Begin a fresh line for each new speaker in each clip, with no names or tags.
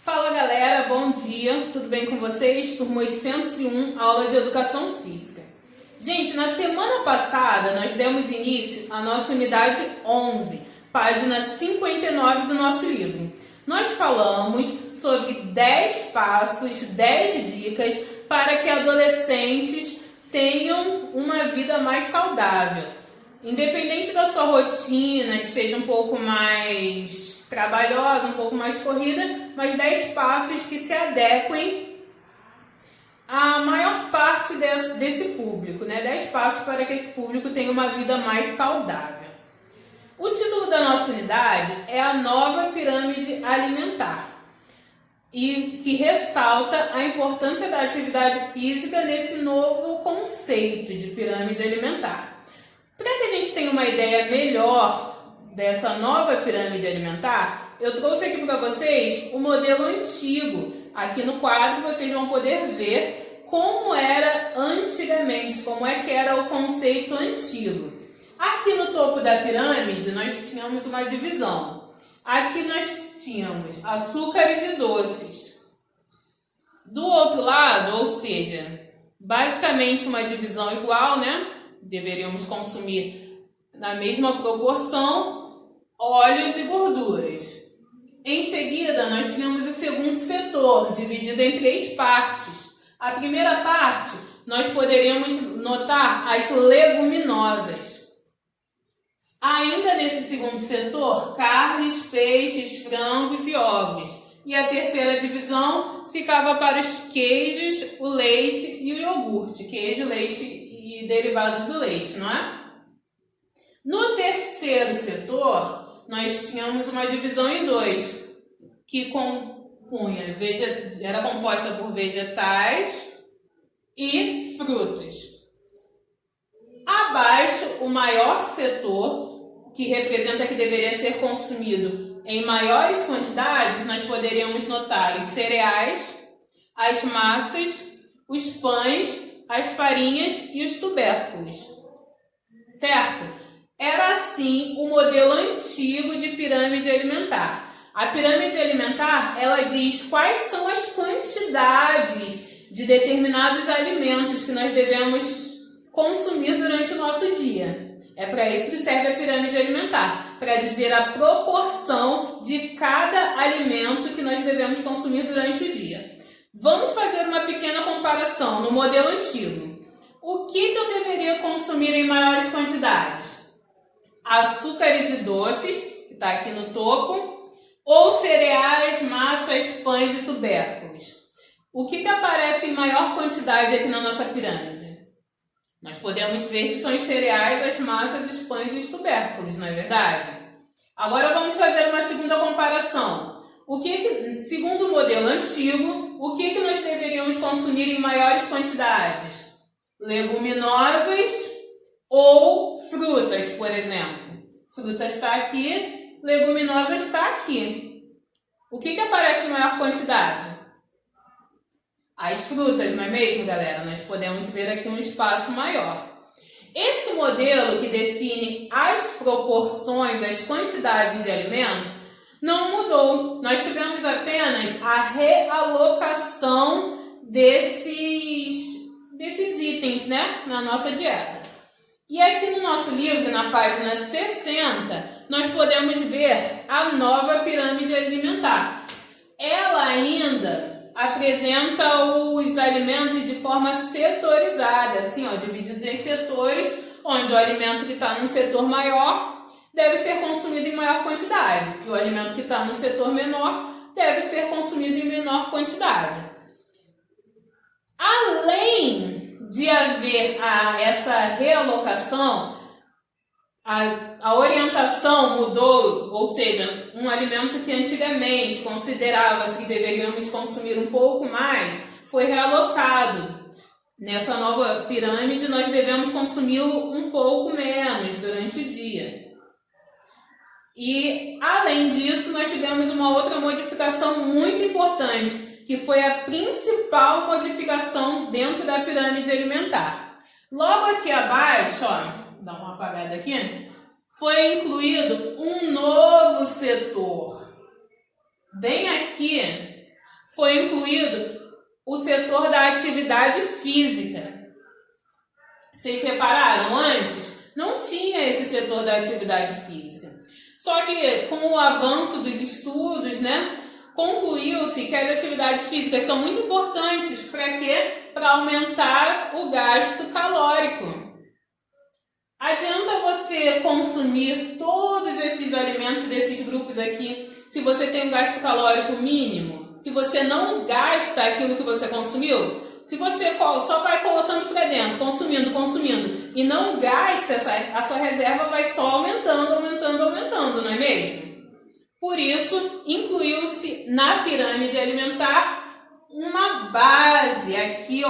Fala galera, bom dia, tudo bem com vocês? Turma 801, aula de Educação Física. Gente, na semana passada nós demos início à nossa unidade 11, página 59 do nosso livro. Nós falamos sobre 10 passos, 10 dicas para que adolescentes tenham uma vida mais saudável. Independente da sua rotina, que seja um pouco mais trabalhosa, um pouco mais corrida, mas 10 passos que se adequem à maior parte desse público, né? 10 passos para que esse público tenha uma vida mais saudável. O título da nossa unidade é a nova pirâmide alimentar e que ressalta a importância da atividade física nesse novo conceito de pirâmide alimentar. Para que a gente tenha uma ideia melhor dessa nova pirâmide alimentar, eu trouxe aqui para vocês o modelo antigo. Aqui no quadro vocês vão poder ver como era antigamente, como é que era o conceito antigo. Aqui no topo da pirâmide nós tínhamos uma divisão. Aqui nós tínhamos açúcares e doces. Do outro lado, ou seja, basicamente uma divisão igual, né? Deveríamos consumir na mesma proporção óleos e gorduras. Em seguida, nós tínhamos o segundo setor, dividido em 3 partes. A primeira parte, nós poderíamos notar as leguminosas. Ainda nesse segundo setor, carnes, peixes, frangos e ovos. E a terceira divisão ficava para os queijos, o leite e o iogurte. Queijo, leite e derivados do leite, não é? No terceiro setor, nós tínhamos uma divisão em 2, que era composta por vegetais e frutos. Abaixo, o maior setor, que representa que deveria ser consumido em maiores quantidades, nós poderíamos notar os cereais, as massas, os pães, as farinhas e os tubérculos, certo? Era assim o modelo antigo de pirâmide alimentar. A pirâmide alimentar, ela diz quais são as quantidades de determinados alimentos que nós devemos consumir durante o nosso dia. É para isso que serve a pirâmide alimentar, para dizer a proporção de cada alimento que nós devemos consumir durante o dia. Vamos fazer uma pequena comparação no modelo antigo. O que eu deveria consumir em maiores quantidades? Açúcares e doces, que está aqui no topo, ou cereais, massas, pães e tubérculos? O que aparece em maior quantidade aqui na nossa pirâmide? Nós podemos ver que são os cereais, as massas, os pães e os tubérculos, não é verdade? Agora vamos fazer uma segunda comparação. Segundo o modelo antigo, o que nós deveríamos consumir em maiores quantidades? Leguminosas ou frutas, por exemplo. Frutas está aqui, leguminosas está aqui. O que aparece em maior quantidade? As frutas, não é mesmo, galera? Nós podemos ver aqui um espaço maior. Esse modelo que define as proporções, as quantidades de alimentos, não mudou. Nós tivemos apenas a realocação desses itens, né, na nossa dieta. E aqui no nosso livro, na página 60, nós podemos ver a nova pirâmide alimentar. Ela ainda apresenta os alimentos de forma setorizada, assim, divididos em setores, onde o alimento que está no setor maior deve ser consumido em maior quantidade, e o alimento que está no setor menor deve ser consumido em menor quantidade. Além de haver essa realocação, a orientação mudou, ou seja, um alimento que antigamente considerava-se que deveríamos consumir um pouco mais, foi realocado. Nessa nova pirâmide, nós devemos consumi-lo um pouco menos durante o dia. E, além disso, nós tivemos uma outra modificação muito importante, que foi a principal modificação dentro da pirâmide alimentar. Logo aqui abaixo, dá uma apagada aqui, foi incluído um novo setor. Bem aqui foi incluído o setor da atividade física. Vocês repararam, antes não tinha esse setor da atividade física. Só que com o avanço dos estudos, concluiu-se que as atividades físicas são muito importantes para quê? Para aumentar o gasto calórico. Adianta você consumir todos esses alimentos desses grupos aqui se você tem um gasto calórico mínimo? Se você não gasta aquilo que você consumiu? Se você só vai colocando para dentro, consumindo, e não gasta, a sua reserva vai só aumentando, não é mesmo? Por isso, incluiu-se na pirâmide alimentar uma base aqui,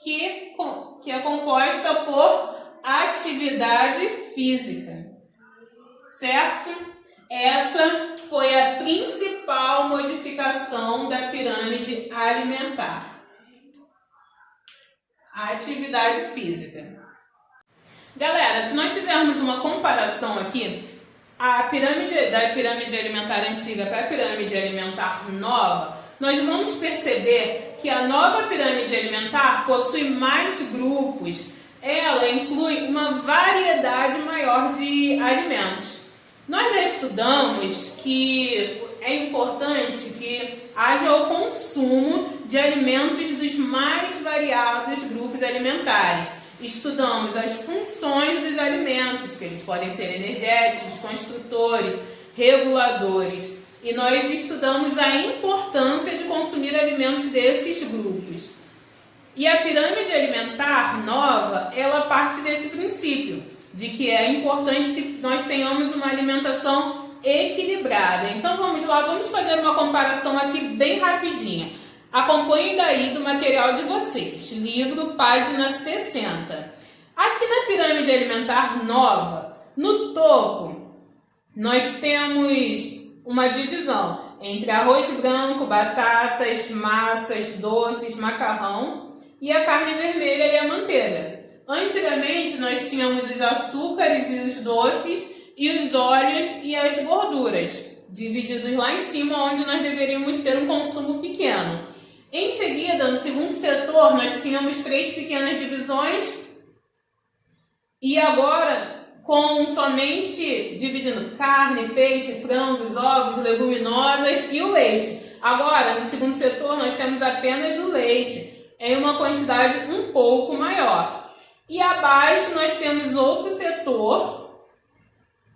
que é composta por atividade física, certo? Essa foi a principal modificação da pirâmide alimentar. A atividade física. Galera, se nós fizermos uma comparação aqui, da pirâmide alimentar antiga para a pirâmide alimentar nova, nós vamos perceber que a nova pirâmide alimentar possui mais grupos. Ela inclui uma variedade maior de alimentos. Nós já estudamos que é importante que haja o consumo de alimentos dos mais variados grupos alimentares. Estudamos as funções dos alimentos, que eles podem ser energéticos, construtores, reguladores. E nós estudamos a importância de consumir alimentos desses grupos. E a pirâmide alimentar nova, ela parte desse princípio, de que é importante que nós tenhamos uma alimentação equilibrada. Então vamos lá, vamos fazer uma comparação aqui bem rapidinha. Acompanhem daí do material de vocês, livro, página 60. Aqui na pirâmide alimentar nova, no topo, nós temos uma divisão entre arroz branco, batatas, massas, doces, macarrão e a carne vermelha e a manteiga. Antigamente nós tínhamos os açúcares e os doces e os óleos e as gorduras, divididos lá em cima, onde nós deveríamos ter um consumo pequeno. Em seguida, no segundo setor, nós tínhamos 3 pequenas divisões e agora com somente dividindo carne, peixe, frangos, ovos, leguminosas e o leite. Agora, no segundo setor, nós temos apenas o leite, em uma quantidade um pouco maior. E abaixo nós temos outro setor,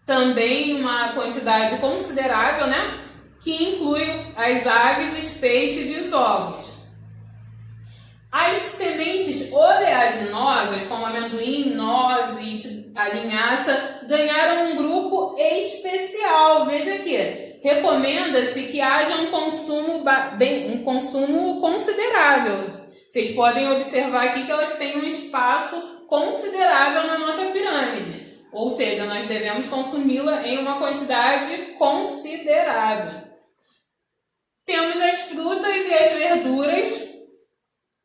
também uma quantidade considerável, que inclui as aves, os peixes e os ovos. As sementes oleaginosas, como amendoim, nozes, a linhaça, ganharam um grupo especial. Veja aqui, recomenda-se que haja um consumo considerável. Vocês podem observar aqui que elas têm um espaço considerável na nossa pirâmide. Ou seja, nós devemos consumi-la em uma quantidade considerável. Temos as frutas e as verduras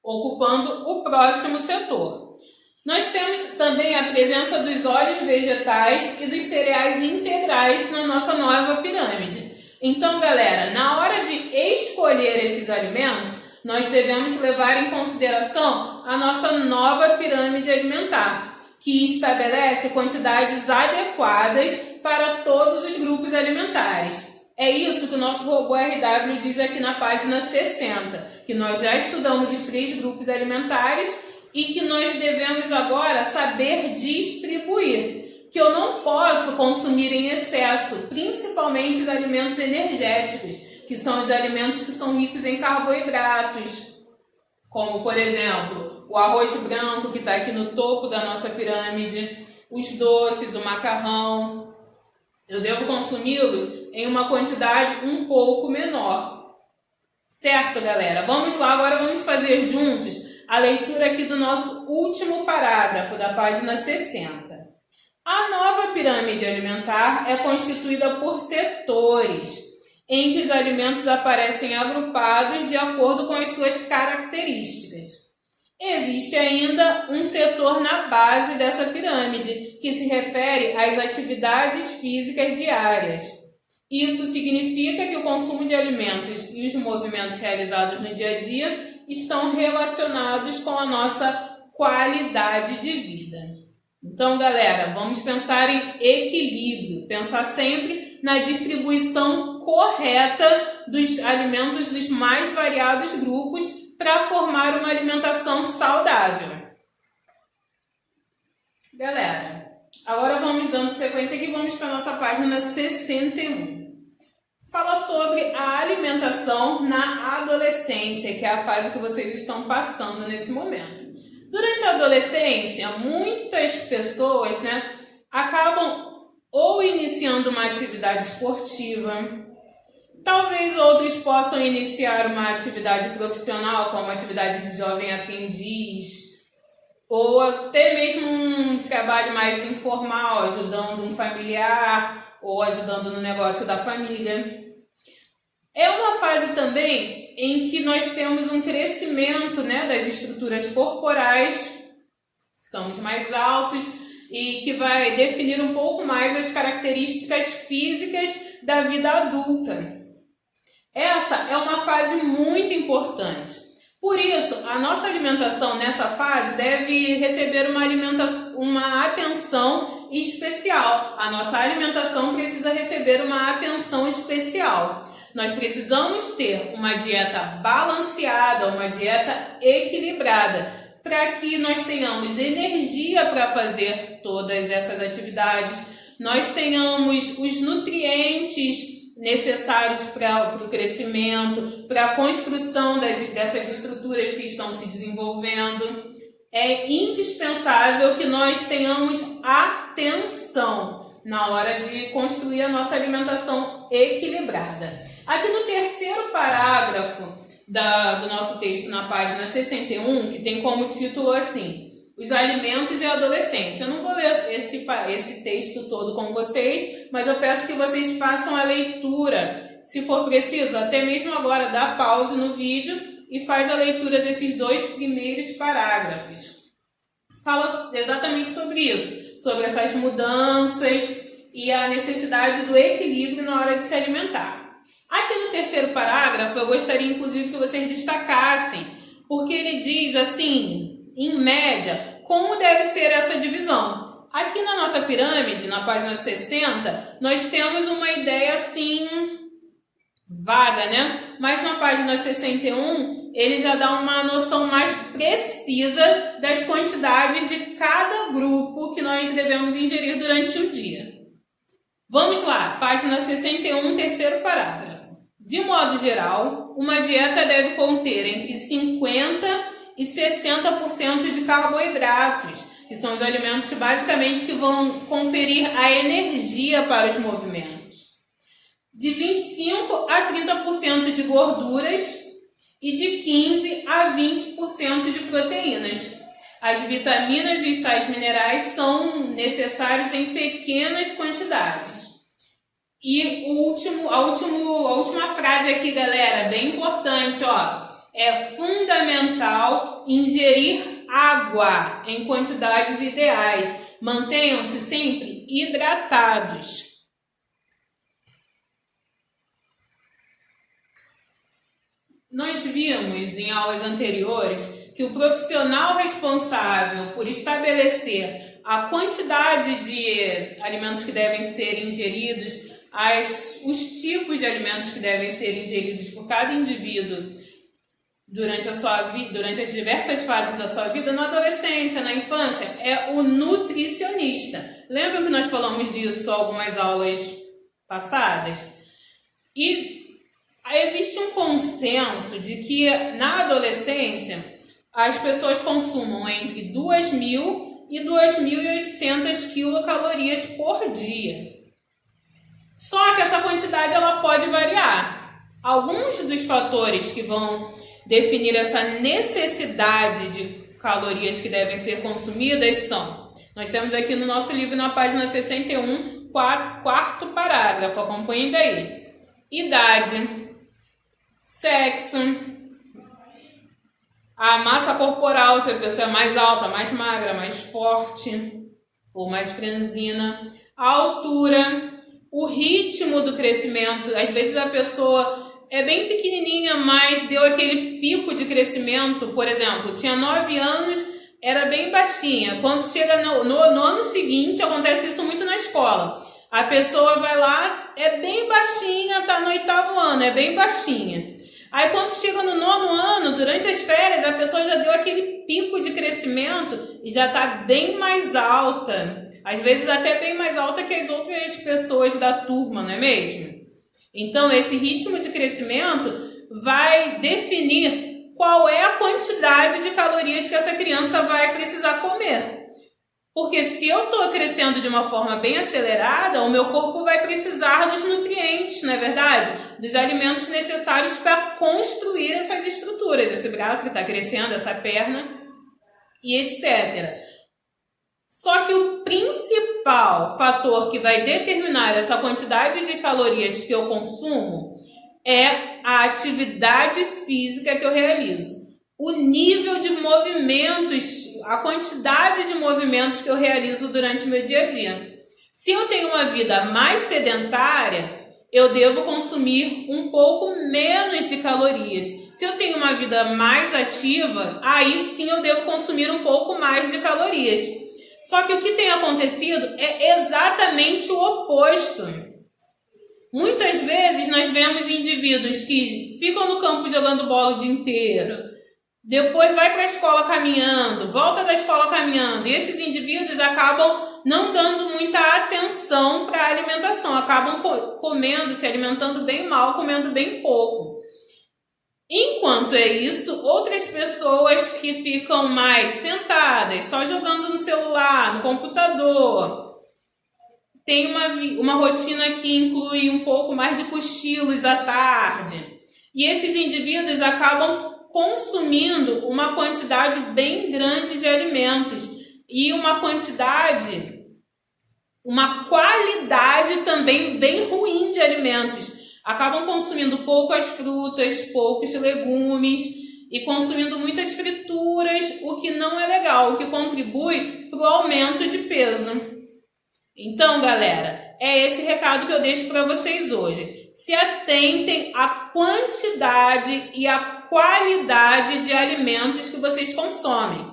ocupando o próximo setor. Nós temos também a presença dos óleos vegetais e dos cereais integrais na nossa nova pirâmide. Então, galera, na hora de escolher esses alimentos, nós devemos levar em consideração a nossa nova pirâmide alimentar, que estabelece quantidades adequadas para todos os grupos alimentares. É isso que o nosso robô RW diz aqui na página 60, que nós já estudamos os 3 grupos alimentares e que nós devemos agora saber distribuir, que eu não posso consumir em excesso, principalmente os alimentos energéticos, que são os alimentos que são ricos em carboidratos, como, por exemplo, o arroz branco, que está aqui no topo da nossa pirâmide, os doces, o macarrão. Eu devo consumi-los em uma quantidade um pouco menor. Certo, galera? Vamos lá, agora vamos fazer juntos a leitura aqui do nosso último parágrafo, da página 60. A nova pirâmide alimentar é constituída por setores, em que os alimentos aparecem agrupados de acordo com as suas características. Existe ainda um setor na base dessa pirâmide, que se refere às atividades físicas diárias. Isso significa que o consumo de alimentos e os movimentos realizados no dia a dia estão relacionados com a nossa qualidade de vida. Então, galera, vamos pensar em equilíbrio, pensar sempre na distribuição correta dos alimentos dos mais variados grupos para formar uma alimentação saudável. Galera, agora vamos dando sequência aqui, vamos para a nossa página 61. Fala sobre a alimentação na adolescência, que é a fase que vocês estão passando nesse momento. Durante a adolescência, muitas pessoas, acabam ou iniciando uma atividade esportiva, talvez outros possam iniciar uma atividade profissional, como atividade de jovem aprendiz, ou até mesmo um trabalho mais informal, ajudando um familiar ou ajudando no negócio da família. É uma fase também em que nós temos um crescimento, das estruturas corporais, ficamos mais altos e que vai definir um pouco mais as características físicas da vida adulta. Essa é uma fase muito importante. Por isso, a nossa alimentação nessa fase deve receber uma atenção especial. A nossa alimentação precisa receber uma atenção especial. Nós precisamos ter uma dieta balanceada, uma dieta equilibrada, para que nós tenhamos energia para fazer todas essas atividades, nós tenhamos os nutrientes necessários para o crescimento, para a construção dessas estruturas que estão se desenvolvendo. É indispensável que nós tenhamos atenção na hora de construir a nossa alimentação equilibrada. Aqui no terceiro parágrafo do nosso texto, na página 61, que tem como título assim: Os alimentos e a adolescência. Eu não vou ler esse texto todo com vocês, mas eu peço que vocês façam a leitura. Se for preciso, até mesmo agora, dá pause no vídeo e faz a leitura desses 2 primeiros parágrafos. Fala exatamente sobre isso, sobre essas mudanças e a necessidade do equilíbrio na hora de se alimentar. Aqui no terceiro parágrafo, eu gostaria inclusive que vocês destacassem, porque ele diz assim, em média, como deve ser essa divisão. Aqui na nossa pirâmide, na página 60, nós temos uma ideia assim vaga, Mas na página 61, ele já dá uma noção mais precisa das quantidades de cada grupo que nós devemos ingerir durante o dia. Vamos lá, página 61, terceiro parágrafo. De modo geral, uma dieta deve conter entre 50% e 60% de carboidratos, que são os alimentos basicamente que vão conferir a energia para os movimentos. De 25% a 30% de gorduras e de 15% a 20% de proteínas. As vitaminas e sais minerais são necessários em pequenas quantidades. E a última frase aqui, galera, bem importante, é fundamental ingerir água em quantidades ideais. Mantenham-se sempre hidratados. Nós vimos em aulas anteriores que o profissional responsável por estabelecer a quantidade de alimentos que devem ser ingeridos, os tipos de alimentos que devem ser ingeridos por cada indivíduo durante as diversas fases da sua vida, na adolescência, na infância, é o nutricionista. Lembra que nós falamos disso em algumas aulas passadas? E existe um consenso de que na adolescência as pessoas consumam entre 2.000 e 2.800 quilocalorias por dia. Só que essa quantidade ela pode variar. Alguns dos fatores que vão definir essa necessidade de calorias que devem ser consumidas são: nós temos aqui no nosso livro, na página 61, quarto parágrafo, acompanhem daí. Idade, sexo, a massa corporal, se a pessoa é mais alta, mais magra, mais forte ou mais franzina, a altura, o ritmo do crescimento. Às vezes a pessoa é bem pequenininha, mas deu aquele pico de crescimento. Por exemplo, tinha 9 anos, era bem baixinha. Quando chega no ano seguinte, acontece isso muito na escola. A pessoa vai lá, é bem baixinha, tá no 8º ano, é bem baixinha. Aí quando chega no 9º ano, durante as férias, a pessoa já deu aquele pico de crescimento e já tá bem mais alta. Às vezes até bem mais alta que as outras pessoas da turma, não é mesmo? Então esse ritmo de crescimento vai definir qual é a quantidade de calorias que essa criança vai precisar comer. Porque se eu estou crescendo de uma forma bem acelerada, o meu corpo vai precisar dos nutrientes, não é verdade? Dos alimentos necessários para construir essas estruturas, esse braço que está crescendo, essa perna e etc. Só que o principal fator que vai determinar essa quantidade de calorias que eu consumo é a atividade física que eu realizo. O nível de movimentos, a quantidade de movimentos que eu realizo durante o meu dia a dia. Se eu tenho uma vida mais sedentária, eu devo consumir um pouco menos de calorias. Se eu tenho uma vida mais ativa, aí sim eu devo consumir um pouco mais de calorias. Só que o que tem acontecido é exatamente o oposto. Muitas vezes nós vemos indivíduos que ficam no campo jogando bola o dia inteiro, depois vai para a escola caminhando, volta da escola caminhando, e esses indivíduos acabam não dando muita atenção para a alimentação, acabam comendo, se alimentando bem mal, comendo bem pouco. Enquanto é isso, outras pessoas que ficam mais sentadas, só jogando no celular, no computador, tem uma rotina que inclui um pouco mais de cochilos à tarde. E esses indivíduos acabam consumindo uma quantidade bem grande de alimentos e uma qualidade também bem ruim de alimentos. Acabam consumindo poucas frutas, poucos legumes e consumindo muitas frituras, o que não é legal, o que contribui para o aumento de peso. Então, galera, é esse recado que eu deixo para vocês hoje. Se atentem à quantidade e à qualidade de alimentos que vocês consomem.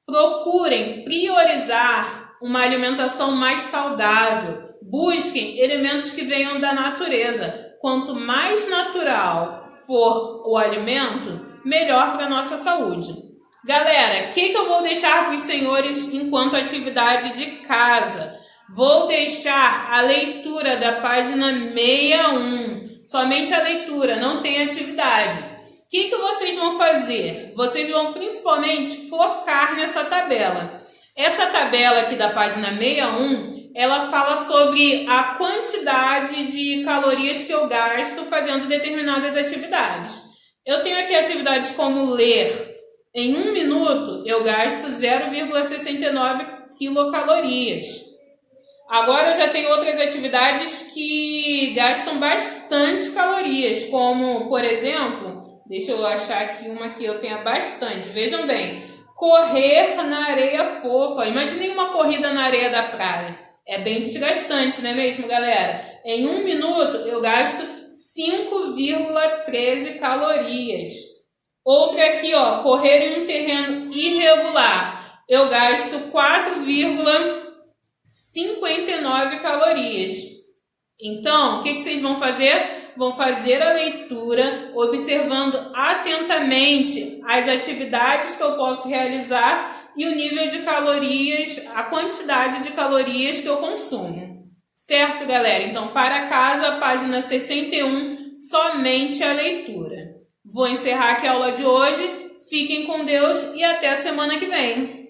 Procurem priorizar uma alimentação mais saudável. Busquem elementos que venham da natureza. Quanto mais natural for o alimento, melhor para a nossa saúde. Galera, o que eu vou deixar para os senhores enquanto atividade de casa? Vou deixar a leitura da página 61. Somente a leitura, não tem atividade. O que vocês vão fazer? Vocês vão principalmente focar nessa tabela. Essa tabela aqui da página 61, ela fala sobre a quantidade de calorias que eu gasto fazendo determinadas atividades. Eu tenho aqui atividades como ler. Em 1 minuto, eu gasto 0,69 quilocalorias. Agora eu já tenho outras atividades que gastam bastante calorias, como, por exemplo, deixa eu achar aqui uma que eu tenha bastante. Vejam bem, correr na areia fofa. Imaginem uma corrida na areia da praia. É bem desgastante, não é mesmo, galera? Em 1 minuto eu gasto 5,13 calorias. Outra aqui, ó, correr em um terreno irregular. Eu gasto 4,59 calorias. Então, o que vocês vão fazer? Vão fazer a leitura, observando atentamente as atividades que eu posso realizar e o nível de calorias, a quantidade de calorias que eu consumo. Certo, galera? Então, para casa, página 61, somente a leitura. Vou encerrar aqui a aula de hoje. Fiquem com Deus e até a semana que vem.